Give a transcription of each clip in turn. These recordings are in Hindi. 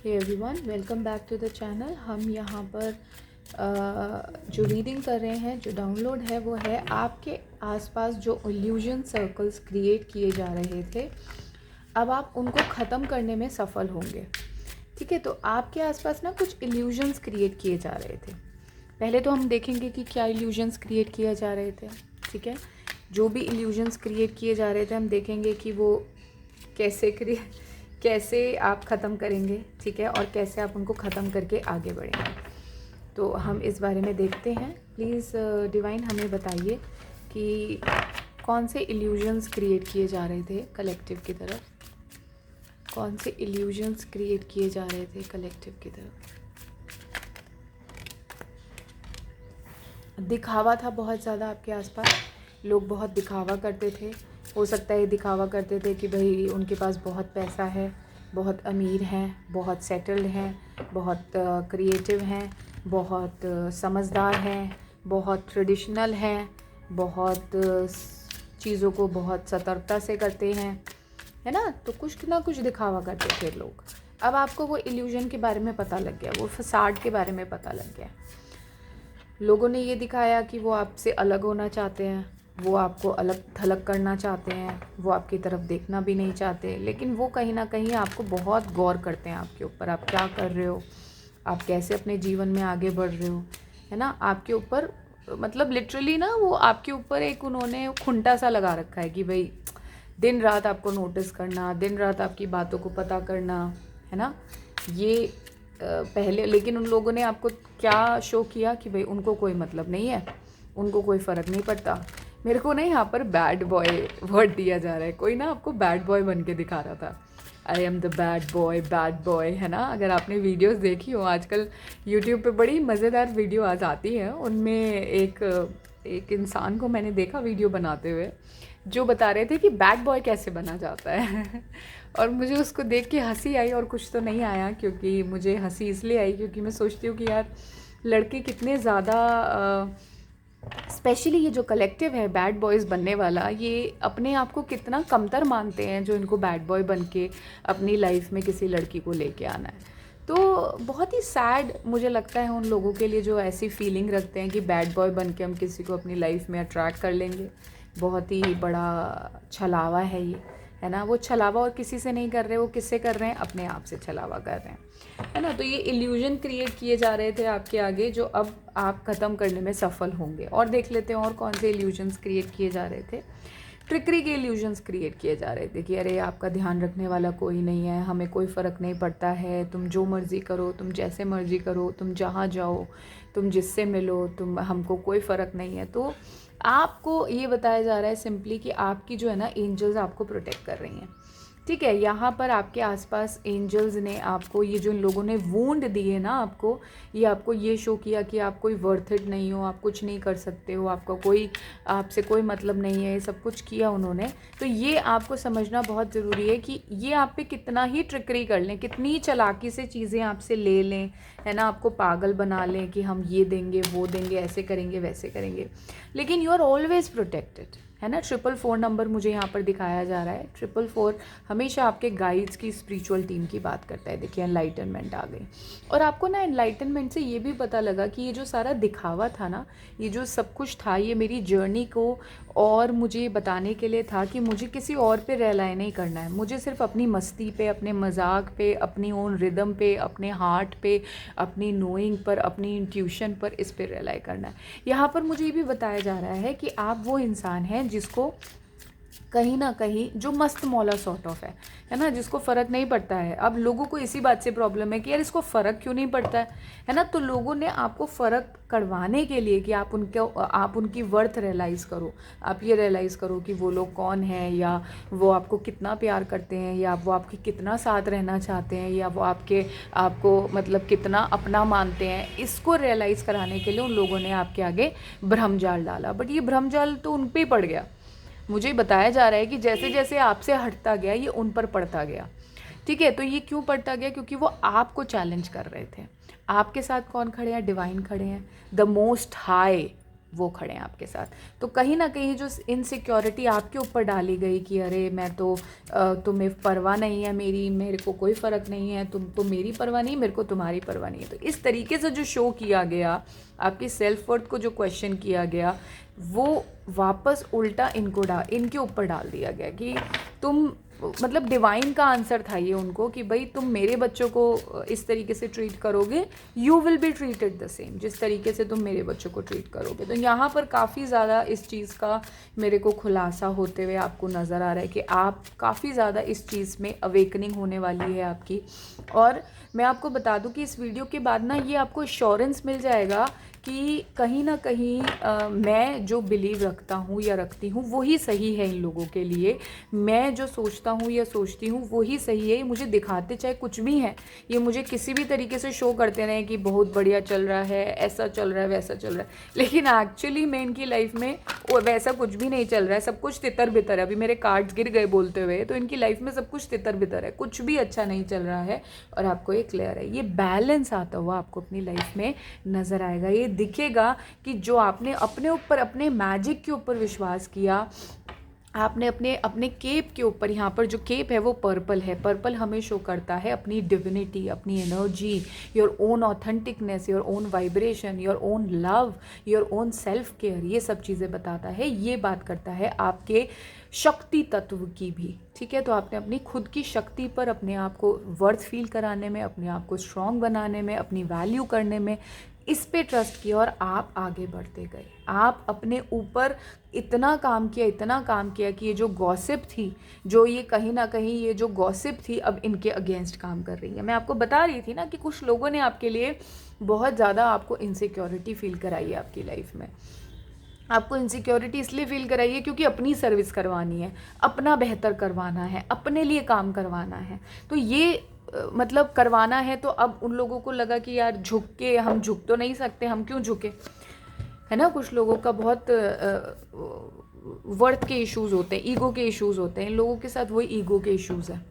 Hey everyone, welcome back to the channel. हम यहाँ पर जो रीडिंग कर रहे हैं, जो डाउनलोड है वो है आपके आसपास जो इल्यूजन सर्कल्स क्रिएट किए जा रहे थे, अब आप उनको ख़त्म करने में सफल होंगे। ठीक है, तो आपके आसपास ना कुछ इल्यूजन्स क्रिएट किए जा रहे थे। पहले तो हम देखेंगे कि क्या इल्यूजन्स क्रिएट किए जा रहे थे। ठीक है, जो भी इल्यूजन्स क्रिएट किए जा रहे थे हम देखेंगे कि वो कैसे आप ख़त्म करेंगे। ठीक है, और कैसे आप उनको ख़त्म करके आगे बढ़ेंगे, तो हम इस बारे में देखते हैं। प्लीज़ डिवाइन हमें बताइए कि कौन से इल्यूजन्स क्रिएट किए जा रहे थे कलेक्टिव की तरफ, कौन से इल्यूजन्स क्रिएट किए जा रहे थे कलेक्टिव की तरफ। दिखावा था बहुत ज़्यादा आपके आसपास, लोग बहुत दिखावा करते थे। हो सकता है दिखावा करते थे कि भाई उनके पास बहुत पैसा है, बहुत अमीर हैं, बहुत सेटल्ड हैं, बहुत क्रिएटिव हैं, बहुत समझदार हैं, बहुत ट्रेडिशनल हैं, बहुत चीज़ों को बहुत सतर्कता से करते हैं, है ना। तो कुछ ना कुछ दिखावा करते थे लोग। अब आपको वो इल्यूजन के बारे में पता लग गया, वो फसाड के बारे में पता लग गया। लोगों ने ये दिखाया कि वो आपसे अलग होना चाहते हैं, वो आपको अलग थलग करना चाहते हैं, वो आपकी तरफ देखना भी नहीं चाहते, लेकिन वो कहीं ना कहीं आपको बहुत गौर करते हैं आपके ऊपर, आप क्या कर रहे हो, आप कैसे अपने जीवन में आगे बढ़ रहे हो, है ना। आपके ऊपर मतलब लिटरली ना वो आपके ऊपर एक उन्होंने खुंटा सा लगा रखा है कि भाई दिन रात आपको नोटिस करना, दिन रात आपकी बातों को पता करना, है ना। ये पहले लेकिन उन लोगों ने आपको क्या शो किया कि भाई उनको कोई मतलब नहीं है, उनको कोई फ़र्क नहीं पड़ता। मेरे को ना यहाँ पर बैड बॉय वर्ड दिया जा रहा है, कोई ना आपको बैड बॉय बन के दिखा रहा था। I am the bad boy, है ना। अगर आपने वीडियोस देखी हो, आजकल यूट्यूब पे बड़ी मज़ेदार वीडियो आज आती हैं, उनमें एक इंसान को मैंने देखा वीडियो बनाते हुए जो बता रहे थे कि बैड बॉय कैसे बना जाता है और मुझे उसको देख के हंसी आई, और कुछ तो नहीं आया, क्योंकि मुझे हंसी इसलिए आई क्योंकि मैं सोचती हूँ कि यार लड़के कितने ज़्यादा स्पेशली ये जो कलेक्टिव है बैड बॉयज़ बनने वाला, ये अपने आप को कितना कमतर मानते हैं जो इनको बैड बॉय बन के अपनी लाइफ में किसी लड़की को लेके आना है। तो बहुत ही सैड मुझे लगता है उन लोगों के लिए जो ऐसी फीलिंग रखते हैं कि बैड बॉय बन के हम किसी को अपनी लाइफ में अट्रैक्ट कर लेंगे। बहुत ही बड़ा छलावा है ये, है ना। वो छलावा और किसी से नहीं कर रहे, वो किससे कर रहे हैं, अपने आप से छलावा कर रहे हैं, है ना। तो ये इल्यूजन क्रिएट किए जा रहे थे आपके आगे, जो अब आप ख़त्म करने में सफल होंगे। और देख लेते हैं और कौन से इल्यूजन्स क्रिएट किए जा रहे थे। ट्रिकरी के इल्यूजन्स क्रिएट किए जा रहे थे कि अरे आपका ध्यान रखने वाला कोई नहीं है, हमें कोई फ़र्क नहीं पड़ता है, तुम जो मर्ज़ी करो, तुम जैसे मर्ज़ी करो, तुम जहाँ जाओ, तुम जिससे मिलो, तुम हमको कोई फ़र्क नहीं है। तो आपको ये बताया जा रहा है सिंपली कि आपकी जो है ना एंजल्स आपको प्रोटेक्ट कर रही हैं। ठीक है, यहाँ पर आपके आसपास एंजल्स ने आपको, ये जो इन लोगों ने वूंड दिए ना आपको, ये आपको ये शो किया कि आप कोई वर्थ इट नहीं हो, आप कुछ नहीं कर सकते हो, आपका कोई आपसे कोई मतलब नहीं है, ये सब कुछ किया उन्होंने। तो ये आपको समझना बहुत ज़रूरी है कि ये आप पे कितना ही ट्रिकरी कर लें, कितनी चालाकी से चीज़ें आपसे ले लें, है ना, आपको पागल बना लें कि हम ये देंगे वो देंगे, ऐसे करेंगे वैसे करेंगे, लेकिन यू आर ऑलवेज प्रोटेक्टेड, है ना। 444 नंबर मुझे यहाँ पर दिखाया जा रहा है। 444 हमेशा आपके गाइड्स की स्पिरिचुअल टीम की बात करता है। देखिए एनलाइटनमेंट आ गई, और आपको ना एनलाइटनमेंट से ये भी पता लगा कि ये जो सारा दिखावा था ना, ये जो सब कुछ था, ये मेरी जर्नी को और मुझे बताने के लिए था कि मुझे किसी और पे रिलाई नहीं करना है, मुझे सिर्फ अपनी मस्ती पे, अपने मजाक पे, अपनी ओन रिदम पे, अपने हार्ट पे, अपनी नोइंग पर, अपनी इंट्यूशन पर, इस पे रिलाई करना है। यहाँ पर मुझे ये भी बताया जा रहा है कि आप वो इंसान हैं जिसको कहीं ना कहीं जो मस्त मौला सॉर्ट ऑफ है ना, जिसको फ़र्क नहीं पड़ता है। अब लोगों को इसी बात से प्रॉब्लम है कि यार इसको फ़र्क क्यों नहीं पड़ता है ना। तो लोगों ने आपको फ़र्क करवाने के लिए कि आप उनकी वर्थ रियलाइज़ करो, आप ये रियलाइज़ करो कि वो लोग कौन हैं, या वो आपको कितना प्यार करते हैं, या वो आपके कितना साथ रहना चाहते हैं, या वो आपको मतलब कितना अपना मानते हैं, इसको रियलाइज़ कराने के लिए उन लोगों ने आपके आगे भ्रमजाल डाला। बट ये भ्रमजाल तो उन पर ही पड़ गया। मुझे बताया जा रहा है कि जैसे जैसे आपसे हटता गया ये उन पर पड़ता गया। ठीक है, तो ये क्यों पड़ता गया, क्योंकि वो आपको चैलेंज कर रहे थे। आपके साथ कौन खड़े हैं, डिवाइन खड़े हैं, द मोस्ट हाई, वो खड़े हैं आपके साथ। तो कहीं ना कहीं जो इनसिक्योरिटी आपके ऊपर डाली गई कि अरे मैं तो तुम्हें परवाह नहीं है मेरी, मेरे को कोई फ़र्क नहीं है, तुम तो मेरी परवाह नहीं, मेरे को तुम्हारी परवाह नहीं है, तो इस तरीके से जो शो किया गया, आपकी सेल्फ वर्थ को जो क्वेश्चन किया गया, वो वापस उल्टा इनके ऊपर डाल दिया गया कि तुम, मतलब डिवाइन का आंसर था ये उनको कि भाई तुम मेरे बच्चों को इस तरीके से ट्रीट करोगे, you will be treated the same, जिस तरीके से तुम मेरे बच्चों को ट्रीट करोगे। तो यहाँ पर काफ़ी ज़्यादा इस चीज़ का मेरे को खुलासा होते हुए आपको नज़र आ रहा है कि आप काफ़ी ज़्यादा इस चीज़ में अवेकनिंग होने वाली है आपकी। और मैं आपको बता दूं कि इस वीडियो के बाद ना ये आपको एश्योरेंस मिल जाएगा कि कहीं ना कहीं मैं जो बिलीव रखता हूँ या रखती हूँ वही सही है इन लोगों के लिए, मैं जो सोचता हूँ या सोचती हूँ वही सही है। मुझे दिखाते चाहे कुछ भी हैं, ये मुझे किसी भी तरीके से शो करते रहें कि बहुत बढ़िया चल रहा है, ऐसा चल रहा है, वैसा चल रहा है, लेकिन एक्चुअली मैं इनकी लाइफ में वैसा कुछ भी नहीं चल रहा है, सब कुछ तितर बितर है। अभी मेरे कार्ड्स गिर गए बोलते हुए, तो इनकी लाइफ में सब कुछ तितर बितर है, कुछ भी अच्छा नहीं चल रहा है। और आपको ये क्लियर है, ये बैलेंस आता हुआ आपको अपनी लाइफ में नज़र आएगा। ये दिखेगा कि जो आपने अपने ऊपर, अपने मैजिक के ऊपर विश्वास किया, आपने अपने केप के ऊपर, यहाँ पर जो केप है वो पर्पल है, पर्पल हमें शो करता है अपनी डिविनिटी, अपनी energy, your own authenticness, your own vibration, your own love, your own self care, ये सब चीज़ें बताता है। ये बात करता है आपके शक्ति तत्व की भी, ठीक है। तो आपने अपनी खुद की शक्ति पर अपने आप को वर्थ फील कराने में, अपने आप को स्ट्रॉन्ग बनाने में, अपनी वैल्यू करने में, इस पे ट्रस्ट किया और आप आगे बढ़ते गए। आप अपने ऊपर इतना काम किया कि ये जो गॉसिप थी, जो ये कहीं ना कहीं ये जो गॉसिप थी अब इनके अगेंस्ट काम कर रही है। मैं आपको बता रही थी ना कि कुछ लोगों ने आपके लिए बहुत ज़्यादा आपको इनसिक्योरिटी फील कराई है आपकी लाइफ में। आपको इनसिक्योरिटी इसलिए फील कराइए क्योंकि अपनी सर्विस करवानी है, अपना बेहतर करवाना है, अपने लिए काम करवाना है। तो ये मतलब करवाना है, तो अब उन लोगों को लगा कि यार झुक के हम झुक तो नहीं सकते, हम क्यों झुके, है ना। कुछ लोगों का बहुत वर्थ के इश्यूज़ होते हैं, ईगो के इश्यूज़ होते हैं, इन लोगों के साथ वही ईगो के इश्यूज़ हैं,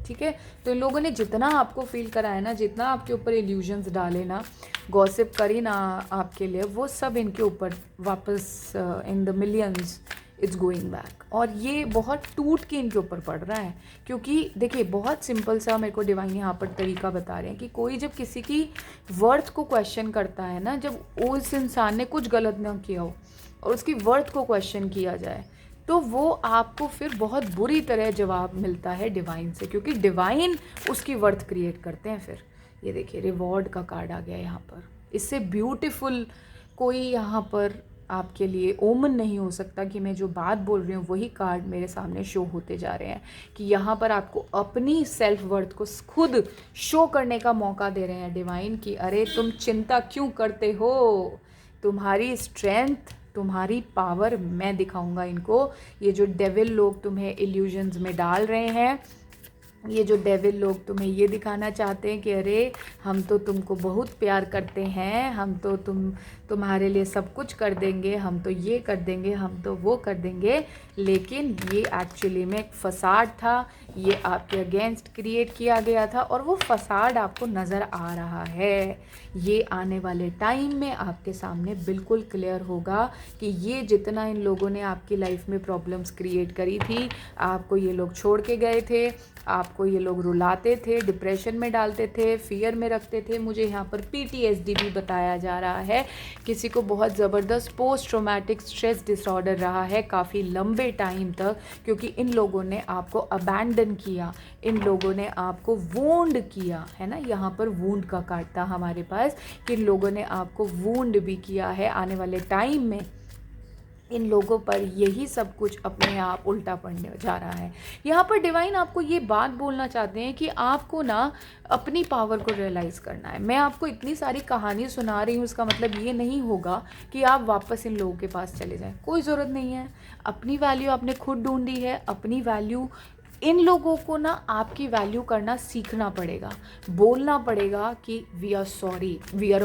ठीक है। तो इन लोगों ने जितना आपको फील कराया ना, जितना आपके ऊपर इल्यूजन्स डाले ना, गॉसिप करी ना आपके लिए, वो सब इनके ऊपर वापस in the millions it's going back. और ये बहुत टूट के इनके ऊपर पड़ रहा है, क्योंकि देखिए बहुत सिंपल सा मेरे को डिवाइन यहाँ पर तरीका बता रहे हैं कि कोई जब किसी की वर्थ को क्वेश्चन करता है ना, जब उस इंसान ने कुछ गलत ना किया हो और उसकी वर्थ को क्वेश्चन किया जाए, तो वो आपको फिर बहुत बुरी तरह जवाब मिलता है डिवाइन से, क्योंकि डिवाइन उसकी वर्थ क्रिएट करते हैं। फिर ये देखिए रिवॉर्ड का कार्ड आ गया यहाँ पर। इससे ब्यूटीफुल कोई यहाँ पर आपके लिए ओमन नहीं हो सकता कि मैं जो बात बोल रही हूँ वही कार्ड मेरे सामने शो होते जा रहे हैं कि यहाँ पर आपको अपनी सेल्फ वर्थ को खुद शो करने का मौका दे रहे हैं डिवाइन की अरे तुम चिंता क्यों करते हो, तुम्हारी स्ट्रेंथ, तुम्हारी पावर मैं दिखाऊंगा इनको। ये जो डेविल लोग तुम्हें इल्यूजन्स में डाल रहे हैं, ये जो डेविल लोग तुम्हें ये दिखाना चाहते हैं कि अरे हम तो तुमको बहुत प्यार करते हैं, हम तो तुम्हारे लिए सब कुछ कर देंगे, हम तो ये कर देंगे, हम तो वो कर देंगे, लेकिन ये एक्चुअली में एक फसाड था, ये आपके अगेंस्ट क्रिएट किया गया था और वो फसाड आपको नज़र आ रहा है। ये आने वाले टाइम में आपके सामने बिल्कुल क्लियर होगा कि ये जितना इन लोगों ने आपकी लाइफ में प्रॉब्लम्स क्रिएट करी थी, आपको ये लोग छोड़ के गए थे, आपको ये लोग रुलाते थे, डिप्रेशन में डालते थे, फियर में रखते थे। मुझे यहाँ पर PTSD भी बताया जा रहा है, किसी को बहुत ज़बरदस्त पोस्ट ट्रॉमेटिक स्ट्रेस डिसऑर्डर रहा है काफ़ी लंबे टाइम तक, क्योंकि इन लोगों ने आपको अबैंडन किया, इन लोगों ने आपको वूंड किया, है ना। यहाँ पर वूंड का कार्ड था हमारे पास कि इन लोगों ने आपको वूंड भी किया है। आने वाले टाइम में इन लोगों पर यही सब कुछ अपने आप उल्टा पड़ने जा रहा है। यहाँ पर डिवाइन आपको ये बात बोलना चाहते हैं कि आपको ना अपनी पावर को रियलाइज़ करना है। मैं आपको इतनी सारी कहानी सुना रही हूँ, इसका मतलब ये नहीं होगा कि आप वापस इन लोगों के पास चले जाएं, कोई ज़रूरत नहीं है। अपनी वैल्यू आपने खुद ढूंढी है, अपनी वैल्यू इन लोगों को ना आपकी वैल्यू करना सीखना पड़ेगा, बोलना पड़ेगा कि we are sorry, we are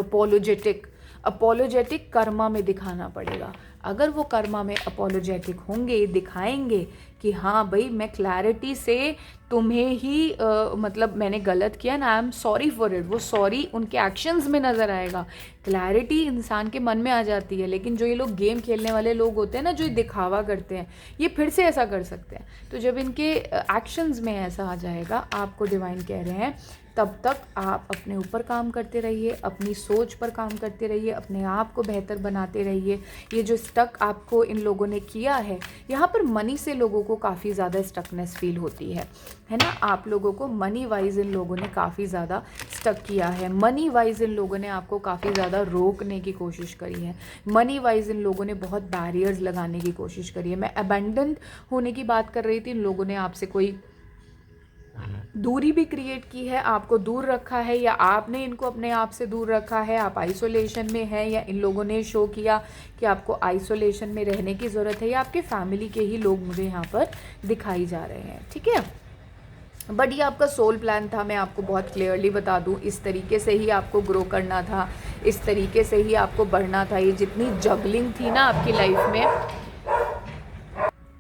apologetic कर्मा में दिखाना पड़ेगा। अगर वो कर्मा में अपोलोजेटिक होंगे, दिखाएंगे कि हाँ भाई मैं क्लैरिटी से तुम्हें ही मतलब मैंने गलत किया ना, I am sorry for it, वो सॉरी उनके एक्शंस में नज़र आएगा। क्लैरिटी इंसान के मन में आ जाती है, लेकिन जो ये लोग गेम खेलने वाले लोग होते हैं ना, जो ये दिखावा करते हैं, ये फिर से ऐसा कर सकते हैं। तो जब इनके एक्शंस में ऐसा आ जाएगा, आपको डिवाइन कह रहे हैं तब तक आप अपने ऊपर काम करते रहिए, अपनी सोच पर काम करते रहिए, अपने आप को बेहतर बनाते रहिए। ये जो स्टक आपको इन लोगों ने किया है, यहाँ पर मनी से लोगों को काफ़ी ज़्यादा स्टकनेस फील होती है ना। आप लोगों को मनी वाइज इन लोगों ने काफ़ी ज़्यादा स्टक किया है, मनी वाइज इन लोगों ने आपको काफ़ी ज़्यादा रोकने की कोशिश करी है, मनी वाइज इन लोगों ने बहुत बैरियर्स लगाने की कोशिश करी है। मैं अबैंडन होने की बात कर रही थी, इन लोगों ने आपसे कोई दूरी भी क्रिएट की है, आपको दूर रखा है, या आपने इनको अपने आप से दूर रखा है। आप आइसोलेशन में हैं, या इन लोगों ने शो किया कि आपको आइसोलेशन में रहने की ज़रूरत है, या आपके फैमिली के ही लोग मुझे यहाँ पर दिखाई जा रहे हैं, ठीक है। बट ये आपका सोल प्लान था, मैं आपको बहुत क्लियरली बता दूँ, इस तरीके से ही आपको ग्रो करना था, इस तरीके से ही आपको बढ़ना था। ये जितनी जगलिंग थी ना आपकी लाइफ में,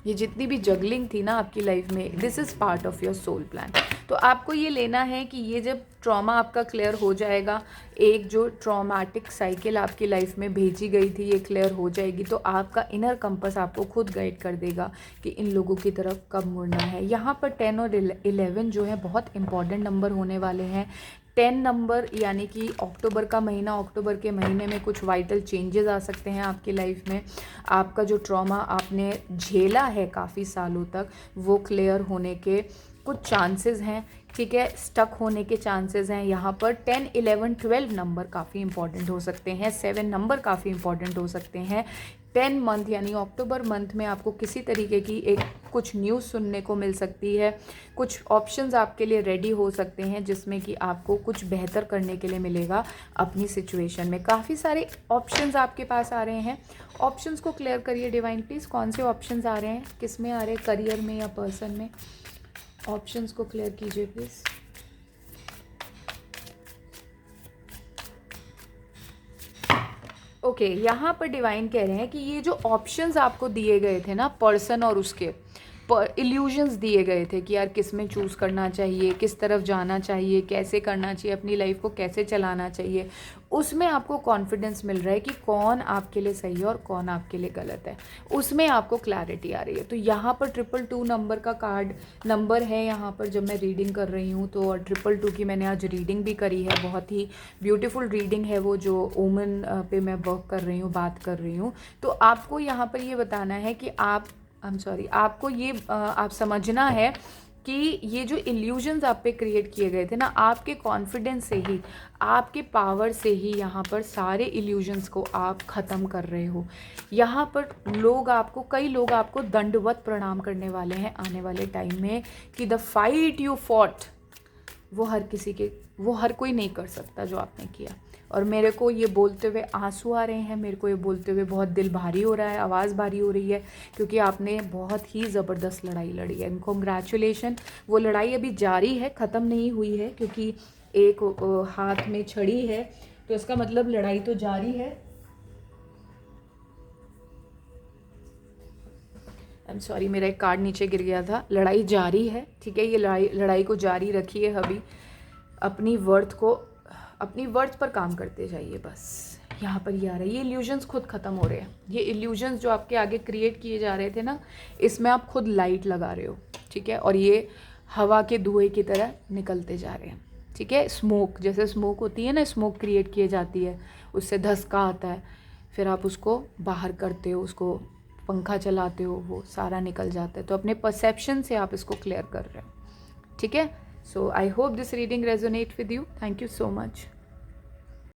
ये जितनी भी जगलिंग थी ना आपकी लाइफ में, this is part of your soul plan. तो आपको ये लेना है कि ये जब ट्रॉमा आपका क्लियर हो जाएगा, एक जो ट्रॉमेटिक साइकिल आपकी लाइफ में भेजी गई थी ये क्लियर हो जाएगी, तो आपका इनर कंपास आपको खुद गाइड कर देगा कि इन लोगों की तरफ कब मुड़ना है। यहाँ पर 10 और 11 जो है बहुत इंपॉर्टेंट नंबर होने वाले हैं। 10 नंबर यानी कि अक्टूबर का महीना, अक्टूबर के महीने में कुछ वाइटल चेंजेस आ सकते हैं आपकी लाइफ में। आपका जो ट्रॉमा आपने झेला है काफ़ी सालों तक, वो क्लियर होने के कुछ चांसेस हैं, ठीक है, स्टक होने के चांसेस हैं। यहाँ पर 10, 11, 12 नंबर काफ़ी इंपॉर्टेंट हो सकते हैं, 7 नंबर काफ़ी इंपॉर्टेंट हो सकते हैं। 10 मंथ यानी अक्टूबर मंथ में आपको किसी तरीके की एक कुछ न्यूज़ सुनने को मिल सकती है, कुछ ऑप्शंस आपके लिए रेडी हो सकते हैं जिसमें कि आपको कुछ बेहतर करने के लिए मिलेगा अपनी सिचुएशन में। काफ़ी सारे ऑप्शंस आपके पास आ रहे हैं, ऑप्शंस को क्लियर करिए डिवाइन प्लीज़। कौन से ऑप्शंस आ रहे हैं, किस में आ रहे हैं, करियर में या पर्सन में? ऑप्शंस को क्लियर कीजिए प्लीज़। ओके, यहाँ पर डिवाइन कह रहे हैं कि ये जो ऑप्शंस आपको दिए गए थे ना, पर्सन और उसके इल्यूजन्स दिए गए थे कि यार किस में चूज़ करना चाहिए, किस तरफ जाना चाहिए, कैसे करना चाहिए, अपनी लाइफ को कैसे चलाना चाहिए, उसमें आपको कॉन्फिडेंस मिल रहा है कि कौन आपके लिए सही है और कौन आपके लिए गलत है, उसमें आपको क्लैरिटी आ रही है। तो यहाँ पर 222 नंबर का कार्ड नंबर है यहाँ पर जब मैं रीडिंग कर रही हूँ, तो 222 की मैंने आज रीडिंग भी करी है, बहुत ही ब्यूटीफुल रीडिंग है वो, जो ओमन पे मैं वर्क कर रही हूँ, बात कर रही हूँ। तो आपको यहाँ पर ये बताना है कि आपको ये आप समझना है कि ये जो इल्यूजन्स आप पे क्रिएट किए गए थे ना, आपके कॉन्फिडेंस से ही, आपके पावर से ही यहाँ पर सारे इल्यूजन्स को आप ख़त्म कर रहे हो। यहाँ पर कई लोग आपको दंडवत प्रणाम करने वाले हैं आने वाले टाइम में कि द फाइट यू फॉट, वो हर कोई नहीं कर सकता जो आपने किया। और मेरे को ये बोलते हुए आंसू आ रहे हैं, मेरे को ये बोलते हुए बहुत दिल भारी हो रहा है, आवाज़ भारी हो रही है, क्योंकि आपने बहुत ही ज़बरदस्त लड़ाई लड़ी है। कॉन्ग्रेचुलेशन। वो लड़ाई अभी जारी है, ख़त्म नहीं हुई है, क्योंकि एक हाथ में छड़ी है, तो इसका मतलब लड़ाई तो जारी है। आई एम सॉरी, मेरा एक कार्ड नीचे गिर गया था। लड़ाई जारी है, ठीक है, ये लड़ाई को जारी रखिए। अभी अपनी वर्थ पर काम करते जाइए बस। यहाँ पर ये आ रहा है, ये इल्यूजन्स खुद ख़त्म हो रहे हैं। ये इल्यूजन्स जो आपके आगे क्रिएट किए जा रहे थे ना, इसमें आप खुद लाइट लगा रहे हो, ठीक है, और ये हवा के धुएं की तरह निकलते जा रहे हैं, ठीक है। स्मोक, जैसे स्मोक होती है ना, स्मोक क्रिएट की जाती है, उससे धसका आता है, फिर आप उसको बाहर करते हो, उसको पंखा चलाते हो, वो सारा निकल जाता है। तो अपने परसेप्शन से आप इसको क्लियर कर रहे हो, ठीक है। So I hope this reading resonate with you. Thank you so much.